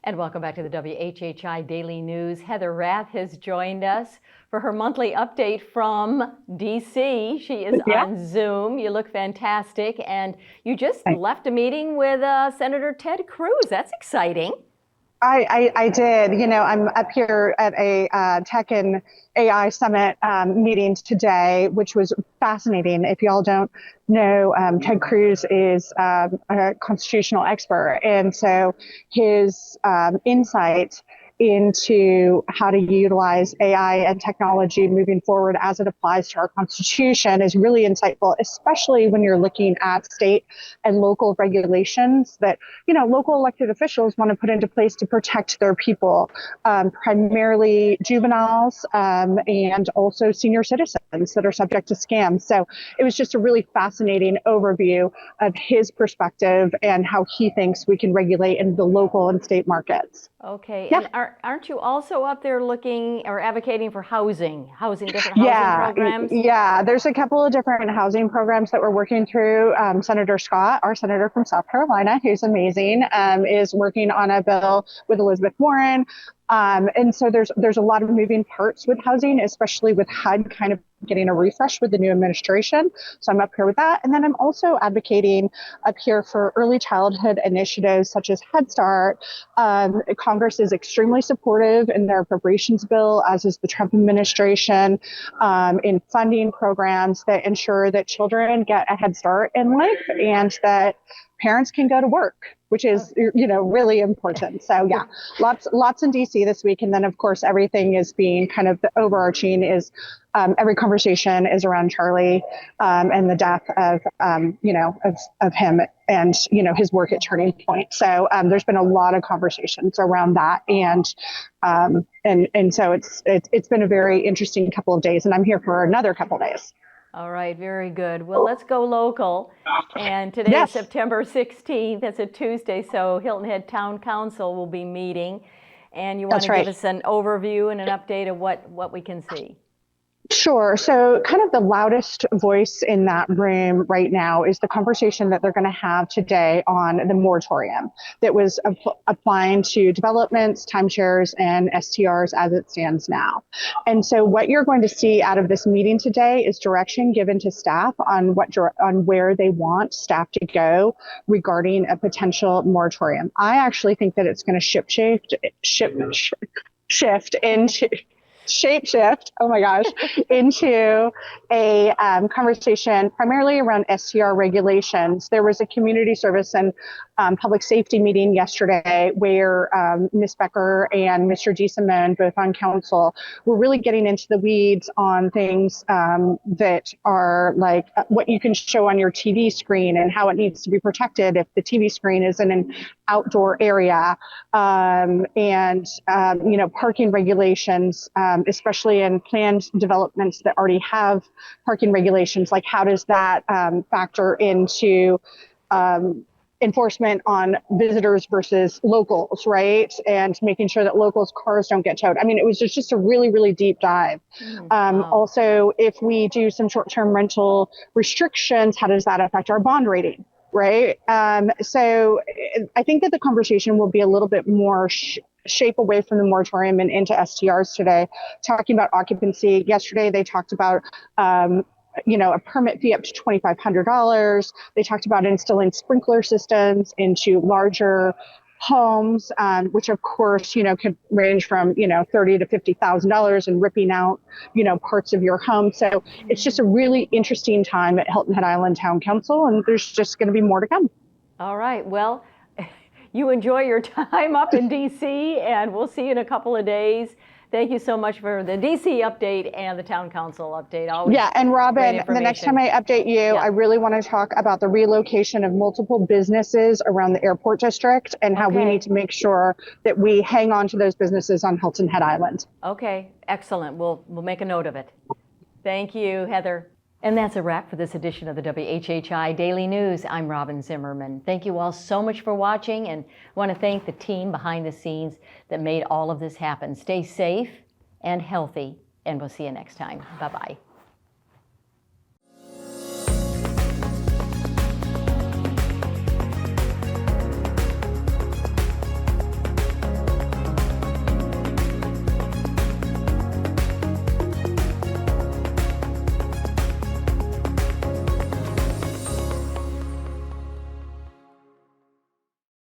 And welcome back to the WHHI Daily News. Heather Rath has joined us for her monthly update from DC. She is on Zoom. You look fantastic. And you just left a meeting with Senator Ted Cruz. That's exciting. I did. You know, I'm up here at a Tech and AI Summit meeting today, which was fascinating. If y'all don't know, Ted Cruz is a constitutional expert. And so his insight into how to utilize AI and technology moving forward as it applies to our Constitution is really insightful, especially when you're looking at state and local regulations that, you know, local elected officials want to put into place to protect their people, primarily juveniles and also senior citizens that are subject to scams. So it was just a really fascinating overview of his perspective and how he thinks we can regulate in the local and state markets. Okay, yeah. And aren't you also up there looking or advocating for different housing programs? Yeah, there's a couple of different housing programs that we're working through. Senator Scott, our senator from South Carolina, who's amazing, is working on a bill with Elizabeth Warren. And so there's a lot of moving parts with housing, especially with HUD kind of getting a refresh with the new administration. So I'm up here with that. And then I'm also advocating up here for early childhood initiatives such as Head Start. Congress is extremely supportive in their appropriations bill, as is the Trump administration, in funding programs that ensure that children get a head start in life and that parents can go to work, which is, you know, really important. So yeah, lots in DC this week. And then of course, everything is being kind of the overarching is every conversation is around Charlie and the death of, of him and, you know, his work at Turning Point. So there's been a lot of conversations around that. And so it's been a very interesting couple of days, and I'm here for another couple of days. All right, very good. Well, let's go local. And today is September 16th. It's a Tuesday, so Hilton Head Town Council will be meeting. And you want to give us an overview and an update of what we can see. Sure. So kind of the loudest voice in that room right now is the conversation that they're going to have today on the moratorium that was applying to developments, timeshares, and STRs as it stands now. And so what you're going to see out of this meeting today is direction given to staff on where they want staff to go regarding a potential moratorium. I actually think that it's going to shapeshift, oh my gosh, into a conversation primarily around STR regulations. There was a community service and public safety meeting yesterday where Ms. Becker and Mr. Zimmerman, both on council, were really getting into the weeds on things that are like what you can show on your TV screen and how it needs to be protected if the TV screen is in an outdoor area, parking regulations, especially in planned developments that already have parking regulations. Like, how does that factor into enforcement on visitors versus locals, right? And making sure that locals' cars don't get towed. I mean, it was just a really, really deep dive. Also, if we do some short-term rental restrictions, how does that affect our bond rating? Right. So I think that the conversation will be a little bit more shape away from the moratorium and into STRs today, talking about occupancy. Yesterday, they talked about, a permit fee up to $2,500. They talked about installing sprinkler systems into larger homes, which of course, could range from, $30,000 to $50,000 and ripping out, parts of your home. So it's just a really interesting time at Hilton Head Island Town Council, and there's just going to be more to come. All right. Well, you enjoy your time up in DC, and we'll see you in a couple of days. Thank you so much for the DC update and the town council update. Always and Robyn, the next time I update you, I really want to talk about the relocation of multiple businesses around the airport district and how we need to make sure that we hang on to those businesses on Hilton Head Island. Okay, excellent. We'll make a note of it. Thank you, Heather. And that's a wrap for this edition of the WHHI Daily News. I'm Robyn Zimmerman. Thank you all so much for watching, and I want to thank the team behind the scenes that made all of this happen. Stay safe and healthy, and we'll see you next time. Bye-bye.